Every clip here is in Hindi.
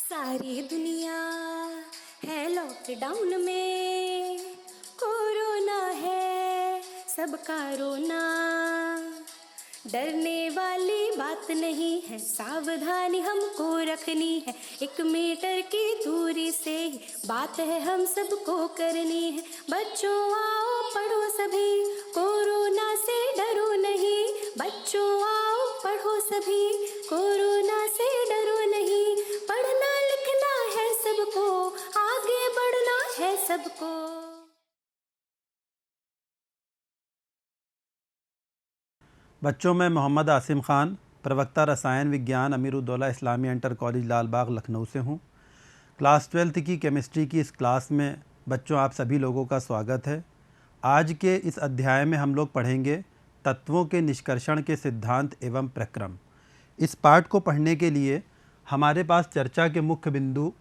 सारी दुनिया है लॉकडाउन में, कोरोना है सबका रोना। डरने वाली बात नहीं है, सावधानी हमको रखनी है। 1 मीटर की दूरी से ही बात है हम सबको करनी है। बच्चों आओ पढ़ो सभी, कोरोना से डरो नहीं। बच्चों आओ पढ़ो सभी, कोरोना से डरो नहीं। पढ़ना लिखना है सबको, आगे बढ़ना है सबको। बच्चों में मोहम्मद आसिम ख़ान, प्रवक्ता रसायन विज्ञान अमीरुद्दौला इस्लामी इंटर कॉलेज लालबाग लखनऊ से हूँ। क्लास 12th की केमिस्ट्री की इस क्लास में बच्चों आप सभी लोगों का स्वागत है। आज के इस अध्याय में हम लोग पढ़ेंगे तत्वों के निष्कर्षण के सिद्धांत एवं प्रक्रम। इस पाठ को पढ़ने के लिए हमारे पास चर्चा के मुख्य बिंदु,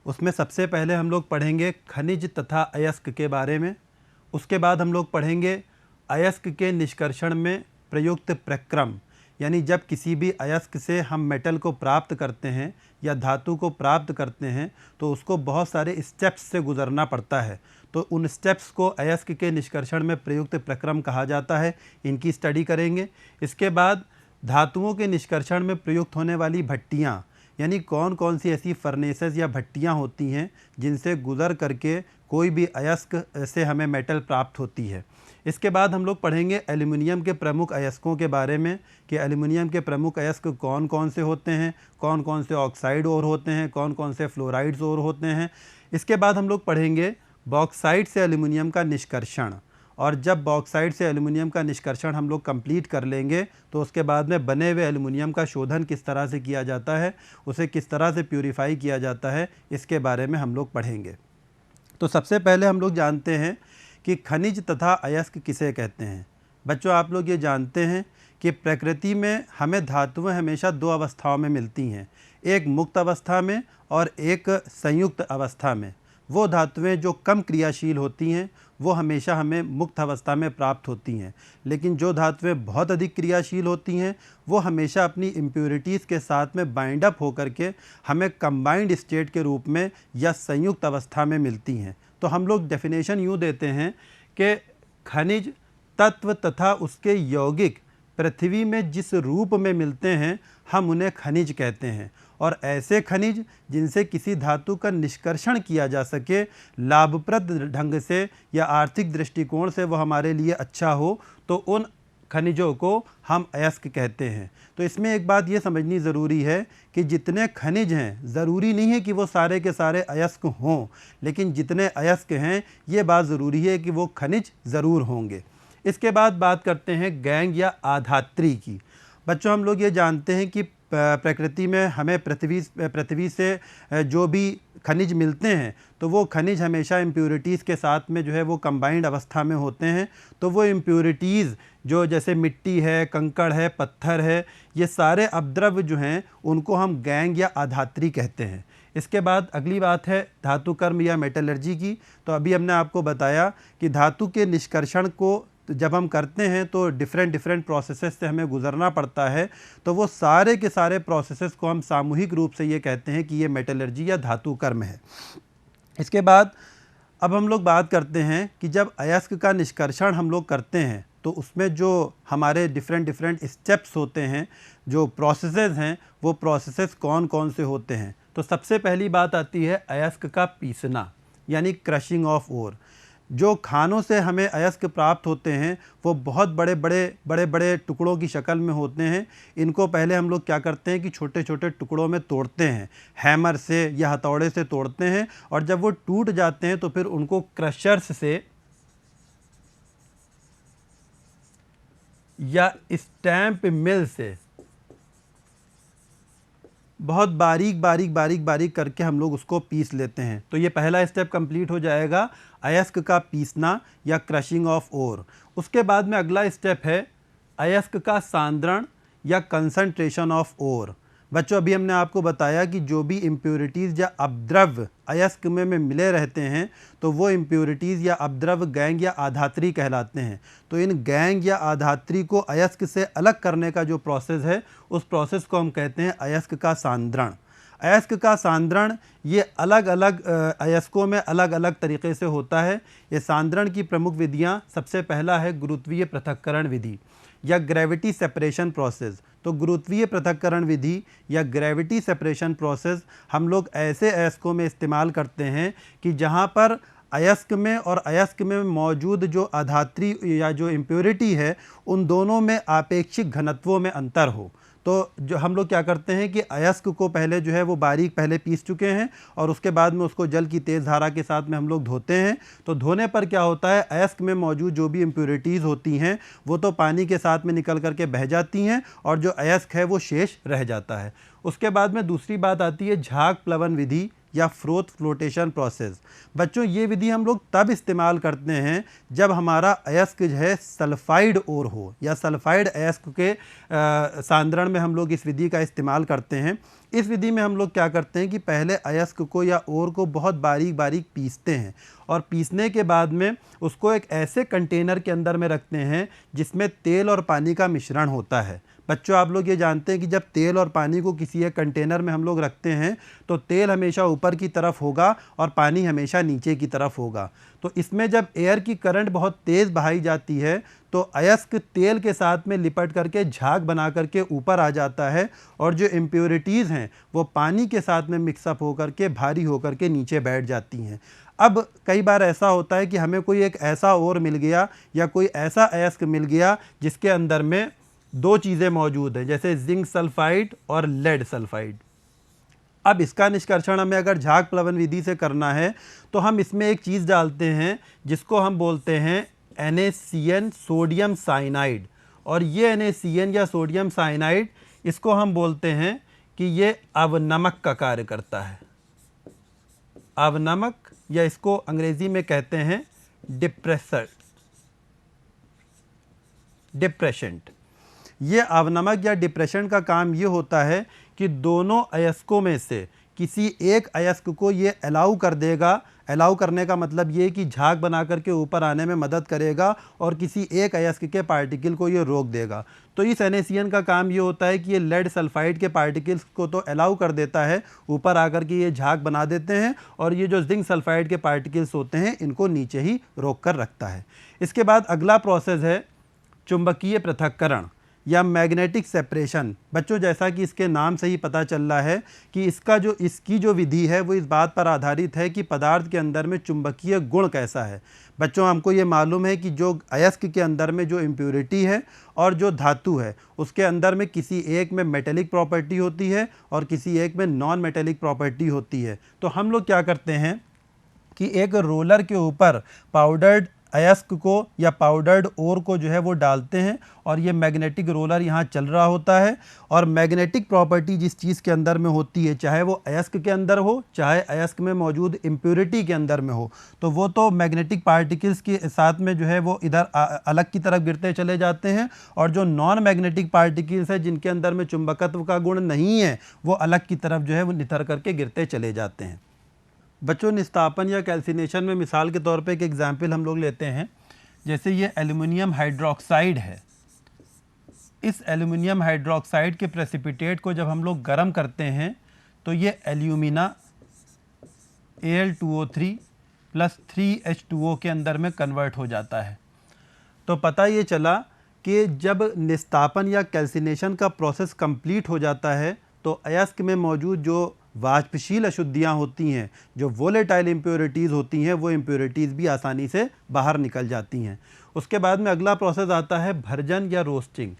उसमें सबसे पहले हम लोग पढ़ेंगे खनिज तथा अयस्क के बारे में। उसके बाद हम लोग पढ़ेंगे अयस्क के निष्कर्षण में प्रयुक्त प्रक्रम, यानी जब किसी भी अयस्क से हम मेटल को प्राप्त करते हैं या धातु को प्राप्त करते हैं तो उसको बहुत सारे स्टेप्स से गुजरना पड़ता है, तो उन स्टेप्स को अयस्क के निष्कर्षण में प्रयुक्त प्रक्रम कहा जाता है। इनकी स्टडी करेंगे। इसके बाद धातुओं के निष्कर्षण में प्रयुक्त होने वाली भट्टियाँ, यानी कौन कौन सी ऐसी फर्नेसेस या भट्टियाँ होती हैं जिनसे गुज़र करके कोई भी अयस्क से हमें मेटल प्राप्त होती है। इसके बाद हम लोग पढ़ेंगे एल्युमिनियम के प्रमुख अयस्कों के बारे में कि एल्युमिनियम के प्रमुख अयस्क कौन कौन से होते हैं, कौन कौन से ऑक्साइड और होते हैं, कौन कौन से फ्लोराइड्स और होते हैं। इसके बाद हम लोग पढ़ेंगे बॉक्साइट से एल्युमिनियम का निष्कर्षण, और जब बॉक्साइट से एल्युमिनियम का निष्कर्षण हम लोग कंप्लीट कर लेंगे तो उसके बाद में बने हुए एल्युमिनियम का शोधन किस तरह से किया जाता है, उसे किस तरह से प्यूरिफाई किया जाता है, इसके बारे में हम लोग पढ़ेंगे। तो सबसे पहले हम लोग जानते हैं कि खनिज तथा अयस्क किसे कहते हैं। बच्चों आप लोग ये जानते हैं कि प्रकृति में हमें धातुएं हमेशा 2 अवस्थाओं में मिलती हैं, एक मुक्त अवस्था में और एक संयुक्त अवस्था में। वो धातुएं जो कम क्रियाशील होती हैं वो हमेशा हमें मुक्त अवस्था में प्राप्त होती हैं, लेकिन जो धातुएं बहुत अधिक क्रियाशील होती हैं वो हमेशा अपनी इम्प्योरिटीज़ के साथ में बाइंड अप होकर के हमें कंबाइंड स्टेट के रूप में या संयुक्त अवस्था में मिलती हैं। तो हम लोग डेफिनेशन यूँ देते हैं कि खनिज तत्व तथा उसके यौगिक पृथ्वी में जिस रूप में मिलते हैं हम उन्हें खनिज कहते हैं, और ऐसे खनिज जिनसे किसी धातु का निष्कर्षण किया जा सके लाभप्रद ढंग से या आर्थिक दृष्टिकोण से वो हमारे लिए अच्छा हो, तो उन खनिजों को हम अयस्क कहते हैं। तो इसमें एक बात ये समझनी ज़रूरी है कि जितने खनिज हैं ज़रूरी नहीं है कि वो सारे के सारे अयस्क हों, लेकिन जितने अयस्क हैं ये बात ज़रूरी है कि वो खनिज ज़रूर होंगे। इसके बाद बात करते हैं गैंग या आधात्री की। बच्चों हम लोग ये जानते हैं कि प्रकृति में हमें पृथ्वी से जो भी खनिज मिलते हैं तो वो खनिज हमेशा इम्प्योरिटीज़ के साथ में जो है वो कंबाइंड अवस्था में होते हैं। तो वो इम्प्योरिटीज़ जो जैसे मिट्टी है, कंकड़ है, पत्थर है, ये सारे अपद्रव्य जो हैं उनको हम गैंग या आधात्री कहते हैं। इसके बाद अगली बात है धातु कर्म या मेटलर्जी की। तो अभी हमने आपको बताया कि धातु के निष्कर्षण को जब हम करते हैं तो डिफरेंट प्रोसेसेस से हमें गुजरना पड़ता है, तो वो सारे के सारे प्रोसेसेस को हम सामूहिक रूप से ये कहते हैं कि ये मेटलर्जी या धातु कर्म है। इसके बाद अब हम लोग बात करते हैं कि जब अयस्क का निष्कर्षण हम लोग करते हैं तो उसमें जो हमारे डिफरेंट स्टेप्स होते हैं, जो प्रोसेसेस हैं, वो प्रोसेसेस कौन कौन से होते हैं। तो सबसे पहली बात आती है अयस्क का पीसना, यानी क्रशिंग ऑफ ओर। जो खानों से हमें अयस्क प्राप्त होते हैं वो बहुत बड़े टुकड़ों की शक्ल में होते हैं। इनको पहले हम लोग क्या करते हैं कि छोटे छोटे टुकड़ों में तोड़ते हैं, हैमर से या हथौड़े से तोड़ते हैं, और जब वो टूट जाते हैं तो फिर उनको क्रशर्स से या स्टैंप मिल से बहुत बारीक करके हम लोग उसको पीस लेते हैं। तो ये पहला स्टेप कंप्लीट हो जाएगा, अयस्क का पीसना या क्रशिंग ऑफ ओर। उसके बाद में अगला स्टेप है अयस्क का सांद्रण या कंसंट्रेशन ऑफ ओर। बच्चों अभी हमने आपको बताया कि जो भी इम्प्योरिटीज़ या अपद्रव्य अयस्क में मिले रहते हैं तो वो इम्प्योरिटीज़ या अपद्रव्य गैंग या आधात्री कहलाते हैं। तो इन गैंग या आधात्री को अयस्क से अलग करने का जो प्रोसेस है उस प्रोसेस को हम कहते हैं अयस्क का सांद्रण। अयस्क का सांद्रण ये अलग अलग अयस्कों में अलग अलग तरीक़े से होता है। ये सांद्रण की प्रमुख विधियाँ, सबसे पहला है गुरुत्वीय पृथक्करण विधि या ग्रेविटी सेपरेशन प्रोसेस। तो गुरुत्वीय पृथक्करण विधि या ग्रेविटी सेपरेशन प्रोसेस हम लोग ऐसे अयस्कों में इस्तेमाल करते हैं कि जहाँ पर अयस्क में और अयस्क में मौजूद जो अधात्री या जो इम्प्योरिटी है उन दोनों में आपेक्षिक घनत्वों में अंतर हो। तो जो हम लोग क्या करते हैं कि अयस्क को पहले जो है वो बारीक पहले पीस चुके हैं और उसके बाद में उसको जल की तेज़ धारा के साथ में हम लोग धोते हैं। तो धोने पर क्या होता है, अयस्क में मौजूद जो भी इम्प्योरिटीज़ होती हैं वो तो पानी के साथ में निकल करके बह जाती हैं और जो अयस्क है वो शेष रह जाता है। उसके बाद में दूसरी बात आती है झाग प्लवन विधि या फ्रोथ फ्लोटेशन प्रोसेस। बच्चों ये विधि हम लोग तब इस्तेमाल करते हैं जब हमारा अयस्क जो है सल्फाइड ओर हो या सल्फाइड अयस्क के सांद्रण में हम लोग इस विधि का इस्तेमाल करते हैं। इस विधि में हम लोग क्या करते हैं कि पहले अयस्क को या ओर को बहुत बारीक बारीक पीसते हैं और पीसने के बाद में उसको एक ऐसे कंटेनर के अंदर में रखते हैं जिसमें तेल और पानी का मिश्रण होता है। बच्चों आप लोग ये जानते हैं कि जब तेल और पानी को किसी एक कंटेनर में हम लोग रखते हैं तो तेल हमेशा ऊपर की तरफ होगा और पानी हमेशा नीचे की तरफ होगा। तो इसमें जब एयर की करंट बहुत तेज़ बहाई जाती है तो अयस्क तेल के साथ में लिपट करके झाग बना करके ऊपर आ जाता है और जो इम्प्योरिटीज़ हैं वो पानी के साथ में मिक्सअप होकर के भारी होकर के नीचे बैठ जाती हैं। अब कई बार ऐसा होता है कि हमें कोई एक ऐसा ओर मिल गया या कोई ऐसा अयस्क मिल गया जिसके अंदर में दो चीज़ें मौजूद हैं, जैसे जिंक सल्फाइड और लेड सल्फाइड। अब इसका निष्कर्षण हमें अगर झाग प्लवन विधि से करना है तो हम इसमें एक चीज़ डालते हैं जिसको हम बोलते हैं NaCN सोडियम साइनाइड। और ये NaCN या सोडियम साइनाइड इसको हम बोलते हैं कि ये अवनमक का कार्य करता है। अवनमक या इसको अंग्रेज़ी में कहते हैं डिप्रेशेंट। ये अवनमक या डिप्रेशन का काम ये होता है कि दोनों अयस्कों में से किसी एक अयस्क को ये अलाउ कर देगा। अलाउ करने का मतलब ये कि झाग बना करके ऊपर आने में मदद करेगा और किसी एक अयस्क के पार्टिकल को ये रोक देगा। तो इस NaCN का काम ये होता है कि ये लेड सल्फाइड के पार्टिकल्स को तो अलाउ कर देता है, ऊपर आकर के ये झाग बना देते हैं और ये जो जिंक सल्फाइड के पार्टिकल्स होते हैं इनको नीचे ही रोक कर रखता है। इसके बाद अगला प्रोसेस है चुंबकीय पृथक्करण या मैग्नेटिक सेपरेशन। बच्चों जैसा कि इसके नाम से ही पता चल रहा है कि इसकी जो विधि है वो इस बात पर आधारित है कि पदार्थ के अंदर में चुंबकीय गुण कैसा है। बच्चों हमको ये मालूम है कि जो अयस्क के अंदर में जो इम्प्योरिटी है और जो धातु है उसके अंदर में किसी एक में मेटेलिक प्रॉपर्टी होती है और किसी एक में नॉन मेटेलिक प्रॉपर्टी होती है। तो हम लोग क्या करते हैं कि एक रोलर के ऊपर पाउडर्ड अयस्क को या पाउडर्ड ओर को जो है वो डालते हैं और ये मैग्नेटिक रोलर यहाँ चल रहा होता है। और मैग्नेटिक प्रॉपर्टी जिस चीज़ के अंदर में होती है, चाहे वो अयस्क के अंदर हो चाहे अयस्क में मौजूद इम्प्योरिटी के अंदर में हो, तो वो तो मैग्नेटिक पार्टिकल्स के साथ में जो है वो इधर अलग की तरफ गिरते चले जाते हैं और जो नॉन मैग्नेटिक पार्टिकल्स है जिनके अंदर में चुंबकत्व का गुण नहीं है वो अलग की तरफ जो है वो निथर करके गिरते चले जाते हैं। बच्चों निस्तापन या कैल्सिनेशन में मिसाल के तौर पे एक एग्जाम्पल हम लोग लेते हैं। जैसे ये एल्युमिनियम हाइड्रोक्साइड है। इस एल्युमिनियम हाइड्रोक्साइड के प्रेसिपिटेट को जब हम लोग गर्म करते हैं तो ये एल्यूमिना Al2O3 प्लस 3H2O के अंदर में कन्वर्ट हो जाता है। तो पता ये चला कि जब निस्तापन या कैल्सिनेशन का प्रोसेस कंप्लीट हो जाता है तो अयस्क में मौजूद जो वाष्पशील अशुद्धियाँ होती हैं, जो वोलेटाइल इम्प्योरिटीज़ होती हैं, वो इम्प्योरिटीज़ भी आसानी से बाहर निकल जाती हैं। उसके बाद में अगला प्रोसेस आता है भर्जन या रोस्टिंग।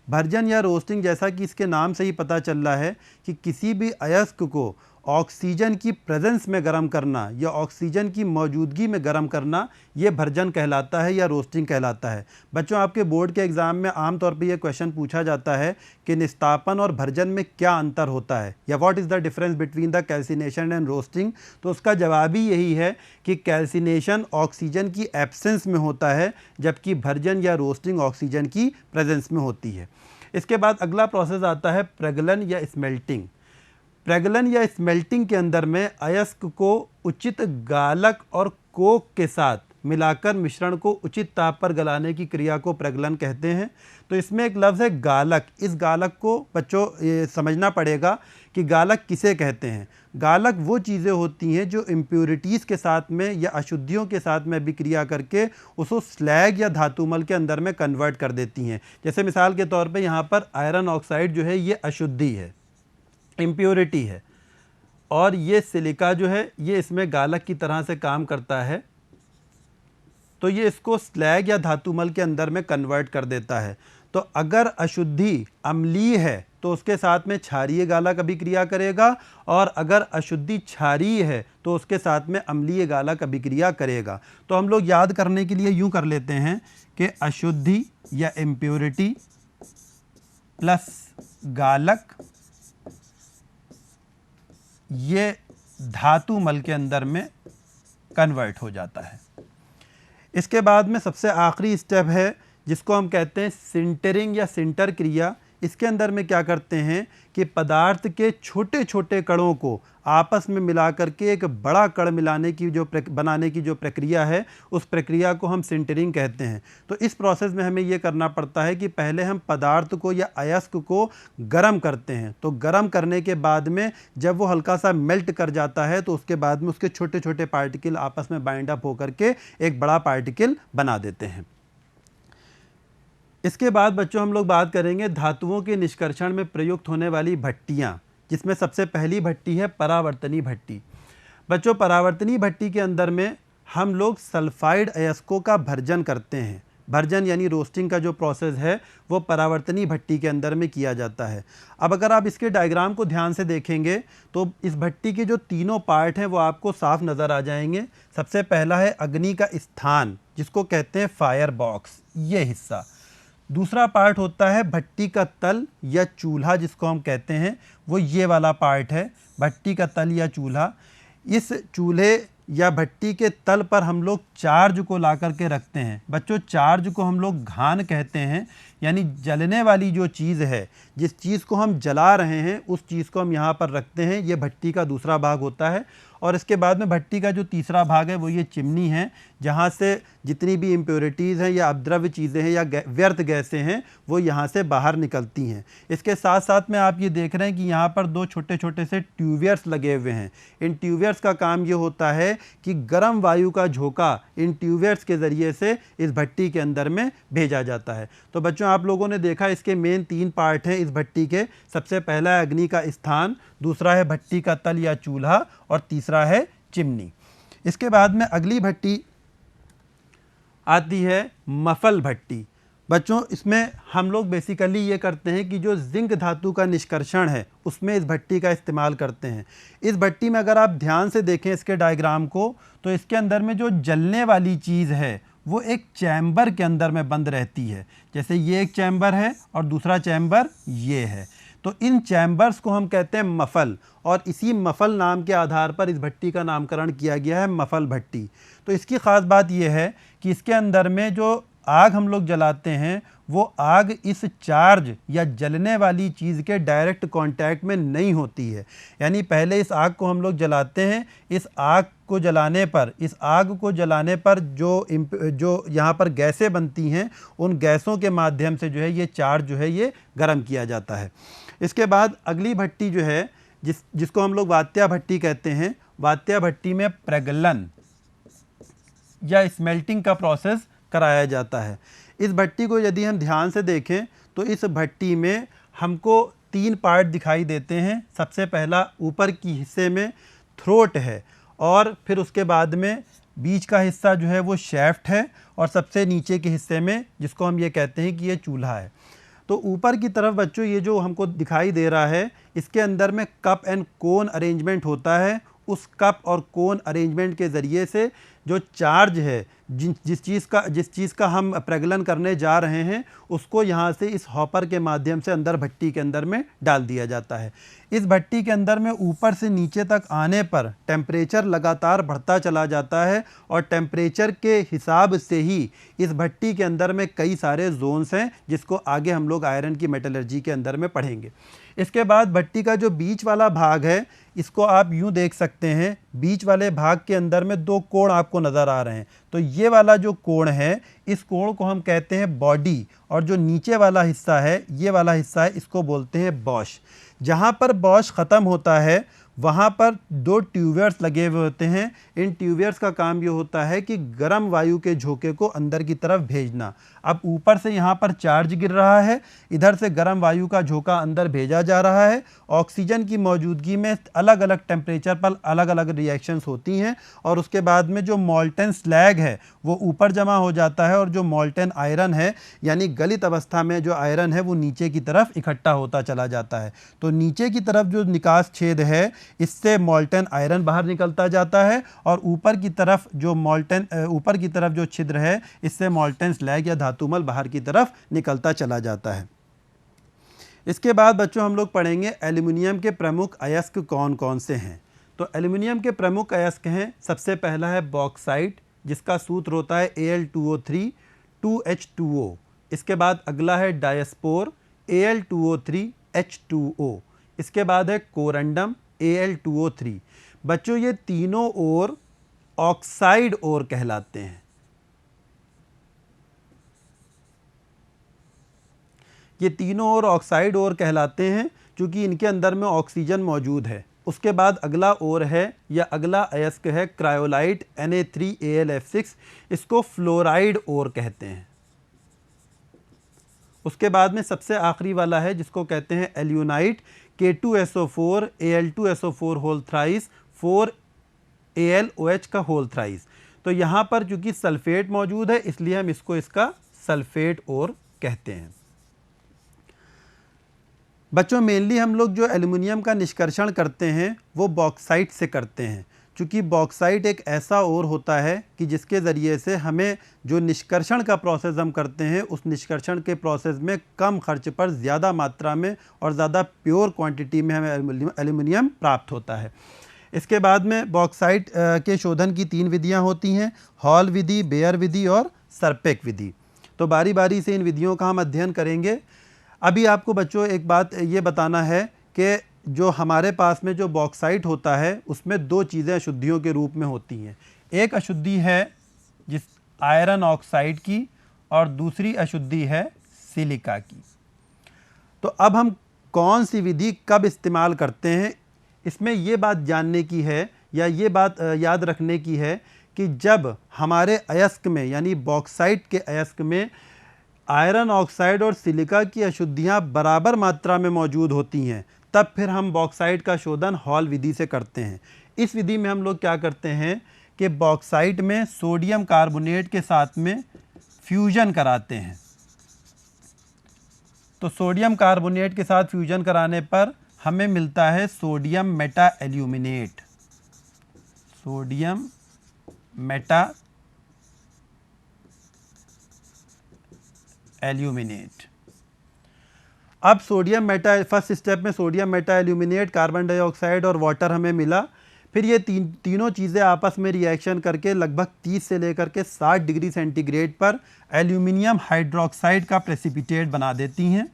भर्जन या रोस्टिंग जैसा कि इसके नाम से ही पता चल रहा है कि किसी भी अयस्क को ऑक्सीजन की प्रेजेंस में गर्म करना या ऑक्सीजन की मौजूदगी में गर्म करना, ये भर्जन कहलाता है या रोस्टिंग कहलाता है। बच्चों आपके बोर्ड के एग्ज़ाम में आमतौर पे ये क्वेश्चन पूछा जाता है कि निस्तापन और भर्जन में क्या अंतर होता है या what is the difference between the calcination and roasting. तो उसका जवाब ही यही है कि कैल्सिनेशन ऑक्सीजन की एब्सेंस में होता है जबकि भर्जन या रोस्टिंग ऑक्सीजन की प्रेजेंस में होती है। इसके बाद अगला प्रोसेस आता है प्रगलन या स्मेल्टिंग। प्रगलन या स्मेल्टिंग के अंदर में अयस्क को उचित गालक और कोक के साथ मिलाकर मिश्रण को उचित ताप पर गलाने की क्रिया को प्रगलन कहते हैं। तो इसमें एक लफ्ज़ है गालक। इस गालक को बच्चों ये समझना पड़ेगा कि गालक किसे कहते हैं। गालक वो चीज़ें होती हैं जो इम्प्योरिटीज़ के साथ में या अशुद्धियों के साथ में अभिक्रिया करके उसको स्लैग या धातुमल के अंदर में कन्वर्ट कर देती हैं। जैसे मिसाल के तौर पे यहाँ पर आयरन ऑक्साइड जो है ये अशुद्धि है, इम्प्योरिटी है, और ये सिलिका जो है ये इसमें गालक की तरह से काम करता है। तो ये इसको स्लैग या धातुमल के अंदर में कन्वर्ट कर देता है। तो अगर अशुद्धि अम्लीय है तो उसके साथ में क्षारीय गालक अभिक्रिया करेगा, और अगर अशुद्धि क्षारीय है तो उसके साथ में अम्लीय गालक अभिक्रिया करेगा। तो हम लोग याद करने के लिए यूँ कर लेते हैं कि अशुद्धि या इम्प्योरिटी प्लस गालक ये धातुमल के अंदर में कन्वर्ट हो जाता है। इसके बाद में सबसे आखिरी स्टेप है जिसको हम कहते हैं सिंटरिंग या सिंटर क्रिया। इसके अंदर में क्या करते हैं कि पदार्थ के छोटे छोटे कणों को आपस में मिला करके एक बड़ा कण मिलाने की बनाने की जो प्रक्रिया है उस प्रक्रिया को हम सिंटरिंग कहते हैं। तो इस प्रोसेस में हमें ये करना पड़ता है कि पहले हम पदार्थ को या अयस्क को गर्म करते हैं। तो गर्म करने के बाद में जब वो हल्का सा मेल्ट कर जाता है तो उसके बाद में उसके छोटे छोटे पार्टिकल आपस में बाइंड अप होकर के एक बड़ा पार्टिकल बना देते हैं। इसके बाद बच्चों हम लोग बात करेंगे धातुओं के निष्कर्षण में प्रयुक्त होने वाली भट्टियाँ, जिसमें सबसे पहली भट्टी है परावर्तनी भट्टी। बच्चों परावर्तनी भट्टी के अंदर में हम लोग सल्फाइड अयस्कों का भर्जन करते हैं। भर्जन यानी रोस्टिंग का जो प्रोसेस है वो परावर्तनी भट्टी के अंदर में किया जाता है। अब अगर आप इसके डायग्राम को ध्यान से देखेंगे तो इस भट्टी के जो तीनों पार्ट हैं वो आपको साफ नज़र आ जाएंगे। सबसे पहला है अग्नि का स्थान जिसको कहते हैं फायर बॉक्स, ये हिस्सा। दूसरा पार्ट होता है भट्टी का तल या चूल्हा जिसको हम कहते हैं, वो ये वाला पार्ट है भट्टी का तल या चूल्हा। इस चूल्हे या भट्टी के तल पर हम लोग चार्ज को ला करके रखते हैं। बच्चों चार्ज को हम लोग घान कहते हैं, यानी जलने वाली जो चीज़ है, जिस चीज़ को हम जला रहे हैं उस चीज़ को हम यहाँ पर रखते हैं। ये भट्टी का दूसरा भाग होता है। और इसके बाद में भट्टी का जो तीसरा भाग है वो ये चिमनी है, जहाँ से जितनी भी इम्प्योरिटीज़ हैं या अपद्रव्य चीज़ें हैं या व्यर्थ गैसें हैं वो यहाँ से बाहर निकलती हैं। इसके साथ साथ में आप ये देख रहे हैं कि यहाँ पर दो छोटे छोटे से ट्यूबियर्स लगे हुए हैं। इन ट्यूबियर्स का काम ये होता है कि गर्म वायु का झोंका इन ट्यूबियर्स के ज़रिए से इस भट्टी के अंदर में भेजा जाता है। तो बच्चों आप लोगों ने देखा इसके मेन 3 पार्ट हैं इस भट्टी के। सबसे पहला है अग्नि का स्थान, दूसरा है भट्टी का तल या चूल्हा, और तीसरा है चिमनी। इसके बाद में अगली भट्टी आती है मफल भट्टी। बच्चों इसमें हम लोग बेसिकली ये करते हैं कि जो जिंक धातु का निष्कर्षण है उसमें इस भट्टी का इस्तेमाल करते हैं। इस भट्टी में अगर आप ध्यान से देखें इसके डायग्राम को तो इसके अंदर में जो जलने वाली चीज़ है वो एक चैम्बर के अंदर में बंद रहती है। जैसे ये एक चैम्बर है और दूसरा चैम्बर ये है। तो इन चैम्बर्स को हम कहते हैं मफल, और इसी मफल नाम के आधार पर इस भट्टी का नामकरण किया गया है मफल भट्टी। तो इसकी ख़ास बात यह है कि इसके अंदर में जो आग हम लोग जलाते हैं वो आग इस चार्ज या जलने वाली चीज़ के डायरेक्ट कांटेक्ट में नहीं होती है। यानी पहले इस आग को हम लोग जलाते हैं, इस आग को जलाने पर जो यहाँ पर गैसें बनती हैं उन गैसों के माध्यम से जो है ये चार्ज जो है ये गर्म किया जाता है। इसके बाद अगली भट्टी जो है जिसको हम लोग वात्या भट्टी कहते हैं। वात्या भट्टी में प्रगलन या स्मेल्टिंग का प्रोसेस कराया जाता है। इस भट्टी को यदि हम ध्यान से देखें तो इस भट्टी में हमको 3 पार्ट दिखाई देते हैं। सबसे पहला ऊपर की हिस्से में थ्रोट है, और फिर उसके बाद में बीच का हिस्सा जो है वो शैफ्ट है, और सबसे नीचे के हिस्से में जिसको हम ये कहते हैं कि ये चूल्हा है। तो ऊपर की तरफ बच्चों ये जो हमको दिखाई दे रहा है इसके अंदर में कप एंड कोन अरेंजमेंट होता है। उस कप और कोन अरेंजमेंट के ज़रिए से जो चार्ज है जिस चीज़ का हम प्रगलन करने जा रहे हैं उसको यहाँ से इस हॉपर के माध्यम से अंदर भट्टी के अंदर में डाल दिया जाता है। इस भट्टी के अंदर में ऊपर से नीचे तक आने पर टेम्परेचर लगातार बढ़ता चला जाता है, और टेम्परेचर के हिसाब से ही इस भट्टी के अंदर में कई सारे जोन्स हैं जिसको आगे हम लोग आयरन की मेटलर्जी के अंदर में पढ़ेंगे। इसके बाद भट्टी का जो बीच वाला भाग है इसको आप यूँ देख सकते हैं। बीच वाले भाग के अंदर में 2 कोण आपको आपको नज़र आ रहे हैं। तो ये वाला जो कोण है, इस कोण को हम कहते हैं बॉडी, और जो नीचे वाला हिस्सा है, ये वाला हिस्सा है, इसको बोलते हैं बॉश। जहाँ पर बॉश ख़त्म होता है वहाँ पर दो ट्यूबर्स लगे हुए होते हैं। इन ट्यूबर्स का काम ये होता है कि गर्म वायु के झोंके को अंदर की तरफ भेजना। अब ऊपर से यहाँ पर चार्ज गिर रहा है, इधर से गर्म वायु का झोंका अंदर भेजा जा रहा है। ऑक्सीजन की मौजूदगी में अलग अलग टेम्परेचर पर अलग अलग रिएक्शंस होती हैं, और उसके बाद में जो मॉल्टन स्लैग है वो ऊपर जमा हो जाता है, और जो मॉल्टन आयरन है यानी गलित अवस्था में जो आयरन है वो नीचे की तरफ इकट्ठा होता चला जाता है। तो नीचे की तरफ जो निकास छेद है, इससे मॉल्टन आयरन बाहर निकलता जाता है, और ऊपर की तरफ जो छिद्र है, इससे मॉल्टन स्लैग या धातुमल बाहर की तरफ निकलता चला जाता है। इसके बाद बच्चों हम लोग पढ़ेंगे एल्युमिनियम के प्रमुख अयस्क कौन कौन से हैं। तो एल्युमिनियम के प्रमुख अयस्क हैं, सबसे पहला है बॉक्साइट, जिसका सूत्र होता है Al2O3 2H2O। इसके बाद अगला है डायस्पोर Al2O3 H2O। इसके बाद है कोरंडम Al2O3। बच्चों ये तीनों ओर ऑक्साइड ओर कहलाते हैं। ये तीनों ओर ऑक्साइड ओर कहलाते हैं क्योंकि इनके अंदर में ऑक्सीजन मौजूद है। उसके बाद अगला ओर है या अगला अयस्क है क्रायोलाइट Na3Al(F6), इसको फ्लोराइड ओर कहते हैं। उसके बाद में सबसे आखिरी वाला है जिसको कहते हैं एल्यूनाइट K2SO4 Al2SO4 whole thrice 4AlOH का होल थ्राइस। तो यहाँ पर चूंकि सल्फेट मौजूद है इसलिए हम इसको इसका सल्फेट ओर कहते हैं। बच्चों मेनली हम लोग जो एल्युमिनियम का निष्कर्षण करते हैं वो बॉक्साइट से करते हैं, क्योंकि बॉक्साइट एक ऐसा ओर होता है कि जिसके ज़रिए से हमें जो निष्कर्षण का प्रोसेस हम करते हैं उस निष्कर्षण के प्रोसेस में कम खर्च पर ज़्यादा मात्रा में और ज़्यादा प्योर क्वांटिटी में हमें एल्युमिनियम प्राप्त होता है। इसके बाद में बॉक्साइट के शोधन की 3 विधियाँ होती हैं, हॉल विधि, बेयर विधि और सरपेक विधि। तो बारी बारी से इन विधियों का हम अध्ययन करेंगे। अभी आपको बच्चों एक बात ये बताना है कि जो हमारे पास में जो बॉक्साइट होता है उसमें 2 चीज़ें अशुद्धियों के रूप में होती हैं। एक अशुद्धि है जिस आयरन ऑक्साइड की और दूसरी अशुद्धि है सिलिका की। तो अब हम कौन सी विधि कब इस्तेमाल करते हैं, इसमें ये बात जानने की है या ये बात याद रखने की है कि जब हमारे अयस्क में यानी बॉक्साइट के अयस्क में आयरन ऑक्साइड और सिलिका की अशुद्धियाँ बराबर मात्रा में मौजूद होती हैं तब फिर हम बॉक्साइट का शोधन हॉल विधि से करते हैं। इस विधि में हम लोग क्या करते हैं कि बॉक्साइट में सोडियम कार्बोनेट के साथ में फ्यूजन कराते हैं। तो सोडियम कार्बोनेट के साथ फ्यूजन कराने पर हमें मिलता है sodium Meta aluminate. Sodium Meta aluminate. अब सोडियम मेटा फर्स्ट स्टेप में sodium Meta aluminate, carbon dioxide और वाटर हमें मिला। फिर ये तीनों चीज़ें आपस में रिएक्शन करके लगभग 30 से लेकर के 60 डिग्री सेंटीग्रेड पर एल्यूमिनियम हाइड्रोक्साइड का प्रेसिपिटेट बना देती हैं।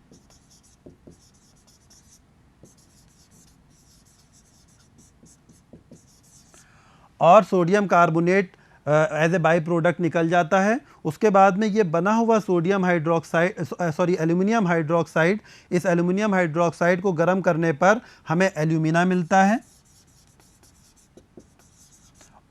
और sodium carbonate as a by product निकल जाता है। उसके बाद में ये बना हुआ सोडियम हाइड्रोक्साइड एल्यूमिनियम हाइड्रोक्साइड, इस एल्यूमिनियम हाइड्रोक्साइड को गर्म करने पर हमें एल्यूमिना मिलता है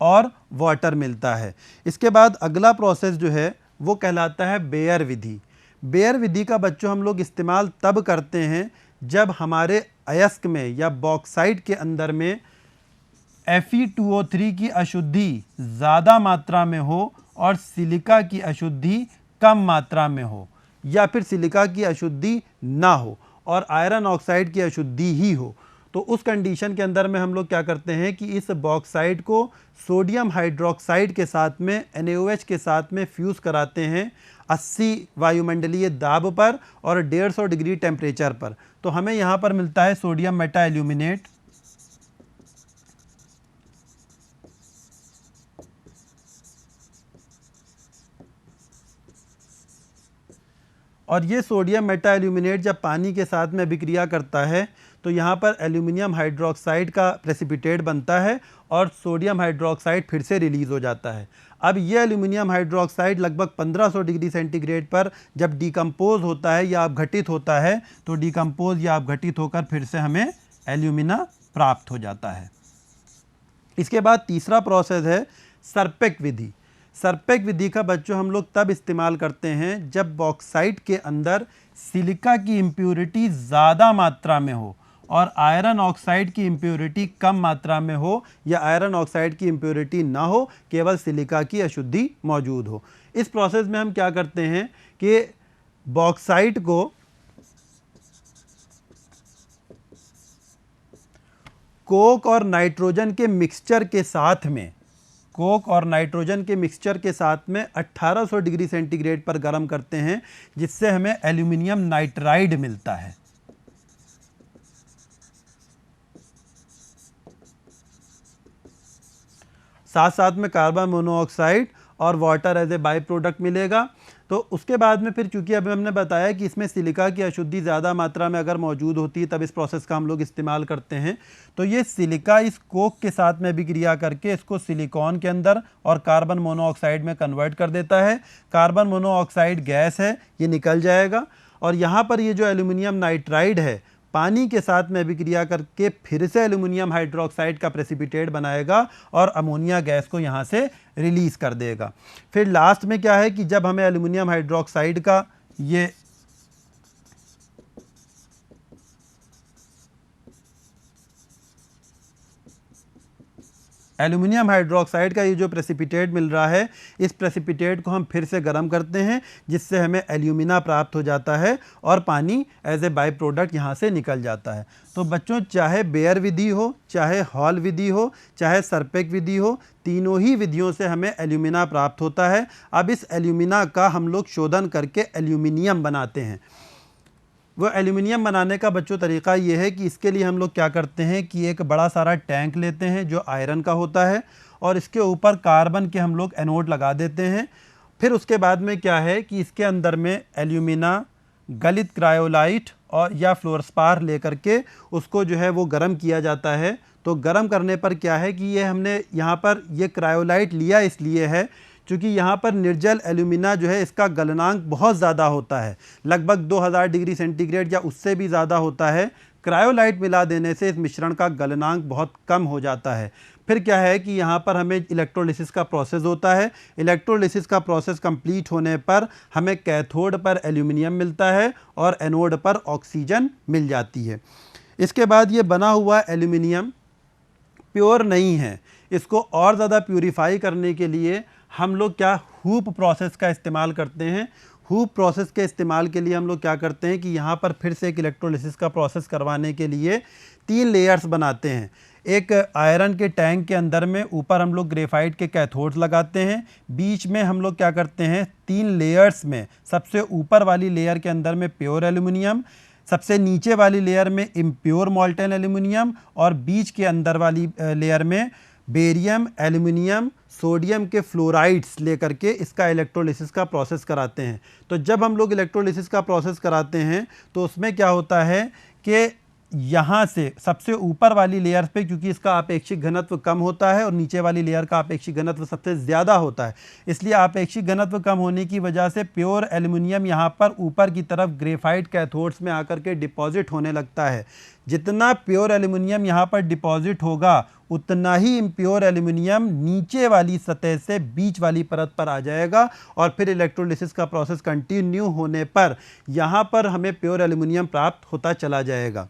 और वाटर मिलता है। इसके बाद अगला प्रोसेस जो है वो कहलाता है बेयर विधि। बेयर विधि का बच्चों हम लोग इस्तेमाल तब करते हैं जब हमारे अयस्क में या बॉक्साइट के अंदर में Fe2O3 की अशुद्धि ज़्यादा मात्रा में हो और सिलिका की अशुद्धि कम मात्रा में हो, या फिर सिलिका की अशुद्धि ना हो और आयरन ऑक्साइड की अशुद्धि ही हो। तो उस कंडीशन के अंदर में हम लोग क्या करते हैं कि इस बॉक्साइट को सोडियम हाइड्रोक्साइड के साथ में NaOH के साथ में फ्यूज़ कराते हैं 80 वायुमंडलीय दाब पर और 150 डिग्री टेम्परेचर पर। तो हमें यहाँ पर मिलता है सोडियम मेटा एल्यूमिनेट। और ये सोडियम मेटा एल्यूमिनेट जब पानी के साथ में अभिक्रिया करता है तो यहाँ पर एल्यूमिनियम हाइड्रोक्साइड का प्रेसिपिटेट बनता है और सोडियम हाइड्रोक्साइड फिर से रिलीज़ हो जाता है। अब ये एल्यूमिनियम हाइड्रोक्साइड लगभग 1500 डिग्री सेंटीग्रेड पर जब डिकम्पोज होता है या अपघटित होता है तो डिकम्पोज या अपघटित होकर फिर से हमें एल्यूमिना प्राप्त हो जाता है। इसके बाद तीसरा प्रोसेस है सरपेक विधि। सरपेक विधि का बच्चों हम लोग तब इस्तेमाल करते हैं जब बॉक्साइट के अंदर सिलिका की इम्प्योरिटी ज़्यादा मात्रा में हो और आयरन ऑक्साइड की इम्प्योरिटी कम मात्रा में हो या आयरन ऑक्साइड की इम्प्योरिटी ना हो, केवल सिलिका की अशुद्धि मौजूद हो। इस प्रोसेस में हम क्या करते हैं कि बॉक्साइट को कोक और नाइट्रोजन के मिक्सचर के साथ में 1800 डिग्री सेंटीग्रेड पर गर्म करते हैं, जिससे हमें एल्यूमिनियम नाइट्राइड मिलता है। साथ साथ में कार्बन मोनोऑक्साइड और water as a by product मिलेगा। तो उसके बाद में फिर चूंकि अभी हमने बताया कि इसमें सिलिका की अशुद्धि ज़्यादा मात्रा में अगर मौजूद होती है तब इस प्रोसेस का हम लोग इस्तेमाल करते हैं। तो ये सिलिका इस कोक के साथ में अभिक्रिया करके इसको सिलिकॉन के अंदर और कार्बन मोनोऑक्साइड में कन्वर्ट कर देता है। कार्बन मोनोऑक्साइड गैस है, ये निकल जाएगा और यहाँ पर ये जो एल्यूमिनियम नाइट्राइड है पानी के साथ में अभिक्रिया करके फिर से एल्यूमिनियम हाइड्रोक्साइड का प्रेसिपिटेट बनाएगा और अमोनिया गैस को यहाँ से रिलीज़ कर देगा। फिर लास्ट में क्या है कि जब हमें एल्यूमिनियम हाइड्रोक्साइड का ये जो प्रेसिपिटेट मिल रहा है, इस प्रेसिपिटेट को हम फिर से गर्म करते हैं, जिससे हमें एल्यूमिना प्राप्त हो जाता है और पानी एज ए बाई प्रोडक्ट यहाँ से निकल जाता है। तो बच्चों, चाहे बेयर विधि हो, चाहे हॉल विधि हो, चाहे सरपेक विधि हो, तीनों ही विधियों से हमें एल्यूमिना प्राप्त होता है। अब इस एल्यूमिना का हम लोग शोधन करके एल्यूमिनियम बनाते हैं। वो एल्यूमिनियम बनाने का बच्चों तरीका ये है कि इसके लिए हम लोग क्या करते हैं कि एक बड़ा सारा टैंक लेते हैं जो आयरन का होता है और इसके ऊपर कार्बन के हम लोग एनोड लगा देते हैं। फिर उसके बाद में क्या है कि इसके अंदर में एल्यूमिना, गलित क्रायोलाइट और या फ्लोरस्पार लेकर के उसको जो है वो गर्म किया जाता है। तो गर्म करने पर क्या है कि ये हमने यहाँ पर ये क्रायोलाइट लिया इसलिए है क्योंकि यहाँ पर निर्जल एल्यूमिना जो है इसका गलनांक बहुत ज़्यादा होता है, लगभग 2000 डिग्री सेंटीग्रेड या उससे भी ज़्यादा होता है। क्रायोलाइट मिला देने से इस मिश्रण का गलनांक बहुत कम हो जाता है। फिर क्या है कि यहाँ पर हमें इलेक्ट्रोलिसिस का प्रोसेस होता है। इलेक्ट्रोलिसिस का प्रोसेस कंप्लीट होने पर हमें कैथोड पर एल्यूमिनियम मिलता है और एनोड पर ऑक्सीजन मिल जाती है। इसके बाद ये बना हुआ एल्यूमिनियम प्योर नहीं है, इसको और ज़्यादा प्यूरीफाई करने के लिए हम लोग क्या हूप प्रोसेस का इस्तेमाल करते हैं। हूप प्रोसेस के इस्तेमाल के लिए हम लोग क्या करते हैं कि यहाँ पर फिर से एक इलेक्ट्रोलिसिस का प्रोसेस करवाने के लिए 3 लेयर्स बनाते हैं। एक आयरन के टैंक के अंदर में ऊपर हम लोग ग्रेफाइट के कैथोड्स लगाते हैं, बीच में हम लोग क्या करते हैं 3 लेयर्स में सबसे ऊपर वाली लेयर के अंदर में प्योर एल्यूमिनियम, सबसे नीचे वाली लेयर में इम्प्योर मॉल्टेन एल्यूमिनियम और बीच के अंदर वाली लेयर में बेरियम, एल्यूमिनियम, सोडियम के फ्लोराइड्स लेकर के इसका इलेक्ट्रोलिसिस का प्रोसेस कराते हैं। तो जब हम लोग इलेक्ट्रोलिसिस का प्रोसेस कराते हैं तो उसमें क्या होता है कि यहाँ से सबसे ऊपर वाली लेयर पे क्योंकि इसका आपेक्षिक घनत्व कम होता है और नीचे वाली लेयर का आपेक्षिक घनत्व सबसे ज़्यादा होता है, इसलिए आपेक्षिक घनत्व कम होने की वजह से प्योर एल्यूमिनियम यहाँ पर ऊपर की तरफ ग्रेफाइट कैथोड्स में आकर के डिपॉजिट होने लगता है। जितना प्योर एल्यूमिनियम यहाँ पर डिपॉजिट होगा उतना ही इम्प्योर एल्यूमिनियम नीचे वाली सतह से बीच वाली परत पर आ जाएगा और फिर इलेक्ट्रोलिसिस का प्रोसेस कंटिन्यू होने पर यहाँ पर हमें प्योर एल्यूमिनियम प्राप्त होता चला जाएगा।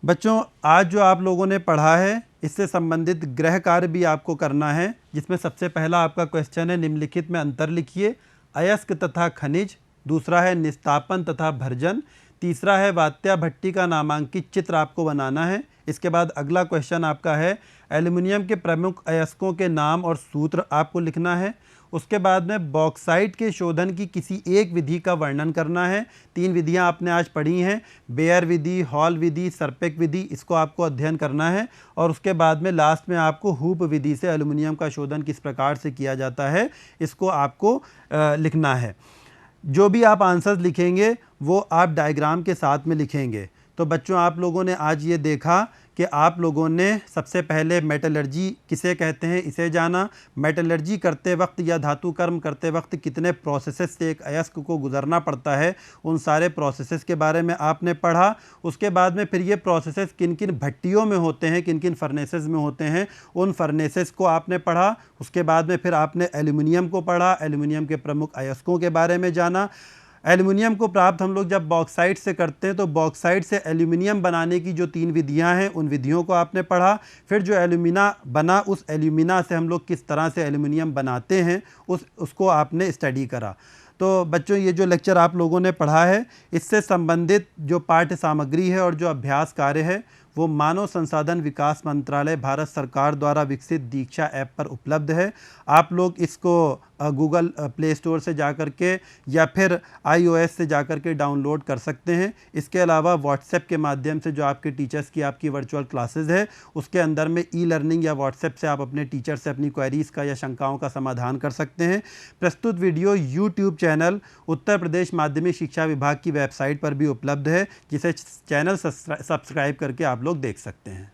बच्चों, आज जो आप लोगों ने पढ़ा है इससे संबंधित गृह कार्य भी आपको करना है, जिसमें सबसे पहला आपका क्वेश्चन है निम्नलिखित में अंतर लिखिए। अयस्क तथा खनिज, दूसरा है निस्तापन तथा भर्जन, तीसरा है वात्या भट्टी का नामांकित चित्र आपको बनाना है। इसके बाद अगला क्वेश्चन आपका है एल्यूमिनियम के प्रमुख अयस्कों के नाम और सूत्र आपको लिखना है। उसके बाद में बॉक्साइट के शोधन की किसी एक विधि का वर्णन करना है। 3 विधियां आपने आज पढ़ी हैं, बेयर विधि, हॉल विधि, सरपेक विधि, इसको आपको अध्ययन करना है। और उसके बाद में लास्ट में आपको हूप विधि से एल्युमिनियम का शोधन किस प्रकार से किया जाता है इसको आपको लिखना है। जो भी आप आंसर्स लिखेंगे वो आप डायग्राम के साथ में लिखेंगे। तो बच्चों, आप लोगों ने आज ये देखा कि आप लोगों ने सबसे पहले मेटलर्जी किसे कहते हैं इसे जाना। मेटलर्जी करते वक्त या धातु कर्म करते वक्त कितने प्रोसेसेस से एक अयस्क को गुजरना पड़ता है, उन सारे प्रोसेसेस के बारे में आपने पढ़ा। उसके बाद में फिर ये प्रोसेसेस किन किन भट्टियों में होते हैं, किन किन फर्नेसेस में होते हैं, उन फर्नेसेस को आपने पढ़ा। उसके बाद में फिर आपने एल्युमिनियम को पढ़ा, एल्युमिनियम के प्रमुख अयस्कों के बारे में जाना। एल्युमिनियम को प्राप्त हम लोग जब बॉक्साइट से करते हैं तो बॉक्साइट से एल्युमिनियम बनाने की जो 3 विधियां हैं उन विधियों को आपने पढ़ा। फिर जो एल्युमिना बना उस एल्युमिना से हम लोग किस तरह से एल्युमिनियम बनाते हैं उसको आपने स्टडी करा। तो बच्चों, ये जो लेक्चर आप लोगों ने पढ़ा है इससे संबंधित जो पाठ्य सामग्री है और जो अभ्यास कार्य है वो मानव संसाधन विकास मंत्रालय भारत सरकार द्वारा विकसित दीक्षा ऐप पर उपलब्ध है। आप लोग इसको गूगल प्ले स्टोर से जाकर के या फिर iOS से जाकर के डाउनलोड कर सकते हैं। इसके अलावा व्हाट्सएप के माध्यम से जो आपके टीचर्स की आपकी वर्चुअल क्लासेस है उसके अंदर में ई-लर्निंग या व्हाट्सएप से आप अपने टीचर से अपनी क्वेरीज़ का या शंकाओं का समाधान कर सकते हैं। प्रस्तुत video YouTube channel Uttar Pradesh माध्यमिक शिक्षा विभाग की वेबसाइट पर भी उपलब्ध है, जिसे चैनल सब्सक्राइब करके आप लोग देख सकते हैं।